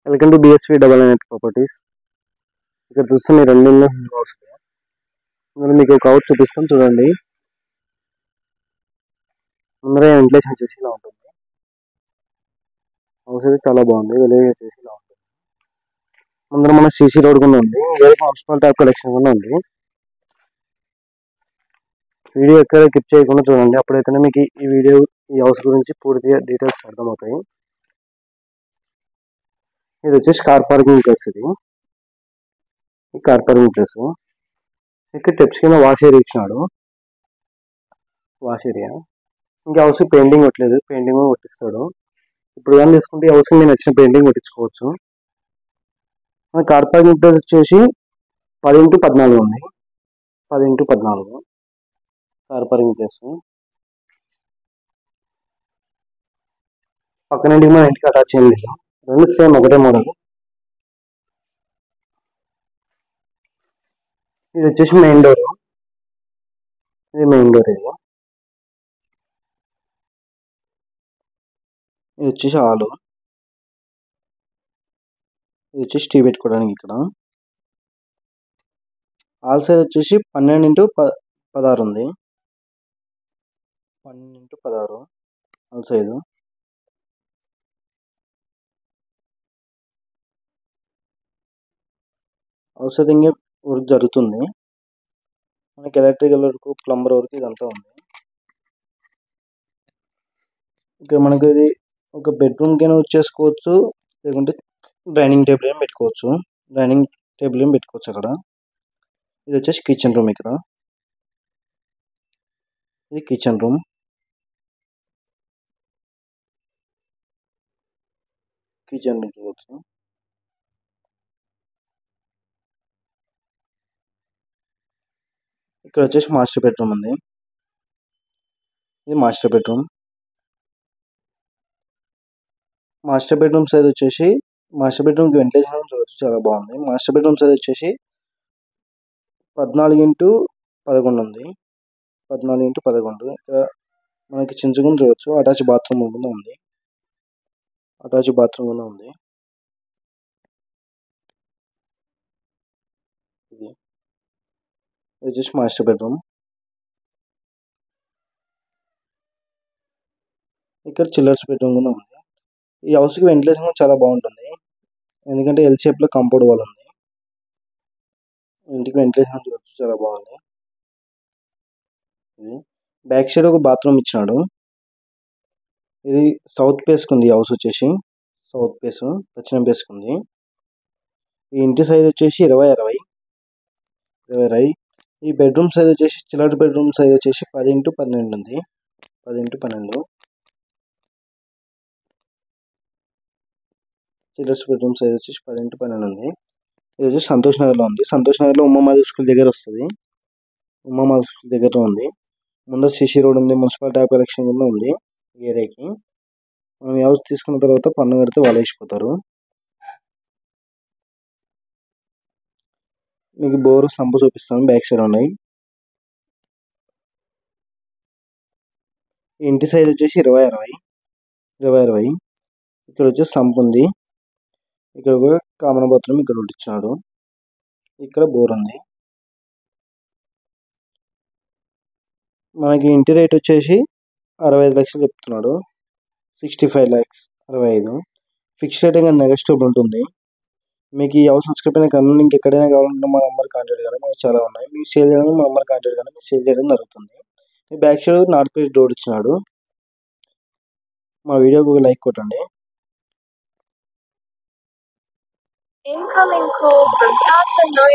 Welcome to BSV double nine properties. ఇక్కడ చూస్తున్న రెండు హౌస్ మీకు ఒక హౌస్ చూపిస్తాం చూడండి. ముందర వెంటిలేషన్ వచ్చేసి ఇలా ఉంటుంది. హౌస్ అయితే చాలా బాగుంది. వెలివేషన్ వచ్చేసి ఇలా ఉంటుంది. ముందర మన సిసి రోడ్ కూడా ఉంది. మున్సిపల్ ట్యాప్ కలెక్షన్ కూడా ఉంది. వీడియో ఎక్కడ క్లిక్ చేయకుండా చూడండి, అప్పుడైతేనే మీకు ఈ హౌస్ గురించి పూర్తిగా డీటెయిల్స్ అర్థమవుతాయి. ఇది వచ్చేసి కార్ పార్కింగ్ ప్లేస్. ఇది కార్ పార్కింగ్ ప్లేస్. ఇక్కడ స్టెప్స్ కింద వాష్ ఏరియా ఇచ్చినాడు. వాష్ ఏరియా ఇంకా హౌస్ పెయింటింగ్ కొట్టలేదు, పెయింటింగ్ కొట్టిస్తాడు. ఇప్పుడు కానీ తీసుకుంటే ఈ హౌస్కి మీరు నచ్చిన పెయింటింగ్ కొట్టించుకోవచ్చు. కార్ పార్కింగ్ ప్లేస్ వచ్చేసి 10x14 ఉంది. 10x14 car parking place. పక్కన ఇంటికి మన ఇంటికి అటాచ్ ఏం లేదు, రెండు సేమ్ ఒకటే మోడల్. ఇది వచ్చేసి మెయిన్ డోర్. ఇది మెయిన్ డోర్. ఇది వచ్చేసి హాలు. ఇది వచ్చేసి టీ పెట్టుకోవడానికి. ఇక్కడ హాల్ సైజ్ వచ్చేసి 12x16 ఉంది. 12x16 hall size. హౌస్ అయితే ఇంకా వర్క్ జరుగుతుంది. మనకి ఎలక్ట్రికల్ వరకు, ప్లంబర్ వరకు ఇదంతా ఉంది. ఇక్కడ మనకు ఇది ఒక బెడ్రూమ్ కైనా వచ్చేసుకోవచ్చు, లేకుంటే డైనింగ్ టేబుల్ ఏం పెట్టుకోవచ్చు. డైనింగ్ టేబుల్ ఏం పెట్టుకోవచ్చు అక్కడ. ఇది వచ్చేసి కిచెన్ రూమ్. ఇక్కడ ఇది కిచెన్ రూమ్. కిచెన్ రూమ్ చూడవచ్చు. ఇక్కడ వచ్చేసి మాస్టర్ బెడ్రూమ్ ఉంది. ఇది master bedroom. Master bedroom size వచ్చేసి, మాస్టర్ బెడ్రూమ్కి వెంటిలేషన్ చూడవచ్చు, చాలా బాగుంది. మాస్టర్ బెడ్రూమ్ సైజ్ వచ్చేసి 14x11 ఉంది. 14x11. ఇక్కడ మనకి చించుకుని చూడవచ్చు. అటాచ్ బాత్రూమ్ కూడా ఉంది. అటాచ్ బాత్రూమ్ కూడా ఉంది. ఇది వచ్చేసి మాస్టర్ బెడ్రూమ్. ఇక్కడ చిల్లర్స్ బెడ్రూమ్ కూడా ఉంది. ఈ హౌస్కి వెంటిలేషన్ కూడా చాలా బాగుంటుంది, ఎందుకంటే ఎల్ షేప్లో కాంపౌండ్ వాల్ ఉంది. ఇంటికి వెంటిలేషన్ చూడవచ్చు, చాలా బాగుంది. ఇది బ్యాక్ సైడ్ ఒక బాత్రూమ్ ఇచ్చినాడు. ఇది సౌత్ ఫేస్కి ఉంది. హౌస్ వచ్చేసి సౌత్ ఫేస్, దక్షిణం ఫేస్కి ఉంది. ఈ ఇంటి సైజ్ వచ్చేసి 20x20. ఈ బెడ్రూమ్ సైజ్ వచ్చేసి, చిల్లర్ బెడ్రూమ్ సైజ్ వచ్చేసి 10x12 ఉంది. 10x12. చిల్డ్రన్స్ బెడ్రూమ్ సైజ్ వచ్చేసి 10x12 ఉంది. ఇది వచ్చేసి సంతోష్ నగర్లో ఉంది. సంతోష్ నగర్లో ఉమ్మమాది స్కూల్ దగ్గర వస్తుంది. ఉమ్మమాది స్కూల్ దగ్గరలో ఉంది. ముందర సిసి రోడ్ ఉంది. మున్సిపల్ ట్యాప్ కలెక్షన్ కూడా ఉంది ఈ ఏరియాకి. మనం హౌస్ తీసుకున్న తర్వాత పన్ను కడితే వాళ్ళు వేసిపోతారు. మీకు బోరు సంపు చూపిస్తాను, బ్యాక్ సైడ్ ఉన్నాయి. ఈ ఇంటి సైజ్ వచ్చేసి 20x20. ఇక్కడ వచ్చేసి సంపు ఉంది. ఇక్కడ ఒక కామన్ బాత్రూమ్ ఇక్కడ ఇచ్చినాడు. ఇక్కడ బోర్ ఉంది. మనకి ఇంటి రేట్ వచ్చేసి 65 లక్షలు చెప్తున్నాడు. 65 lakhs 65. ఫిక్స్ రేట్ ఇంకా నెగోషియబుల్ ఉంటుంది. మీకు ఈ హౌస్ నచ్చకపోయినా కానీ ఇంకెక్కడైనా కావాలంటే మా నెంబర్ కాంటాక్ట్ కానీ, మాకు చాలా ఉన్నాయి. మీకు సేల్ చేయడానికి మా నెంబర్ కాంటాక్ట్ కానీ మీకు సేల్ చేయడం జరుగుతుంది. మీ back side north face door ఇచ్చినాడు. మా వీడియోకి ఒక లైక్ కొట్టండి. Incoming call from Tata Noy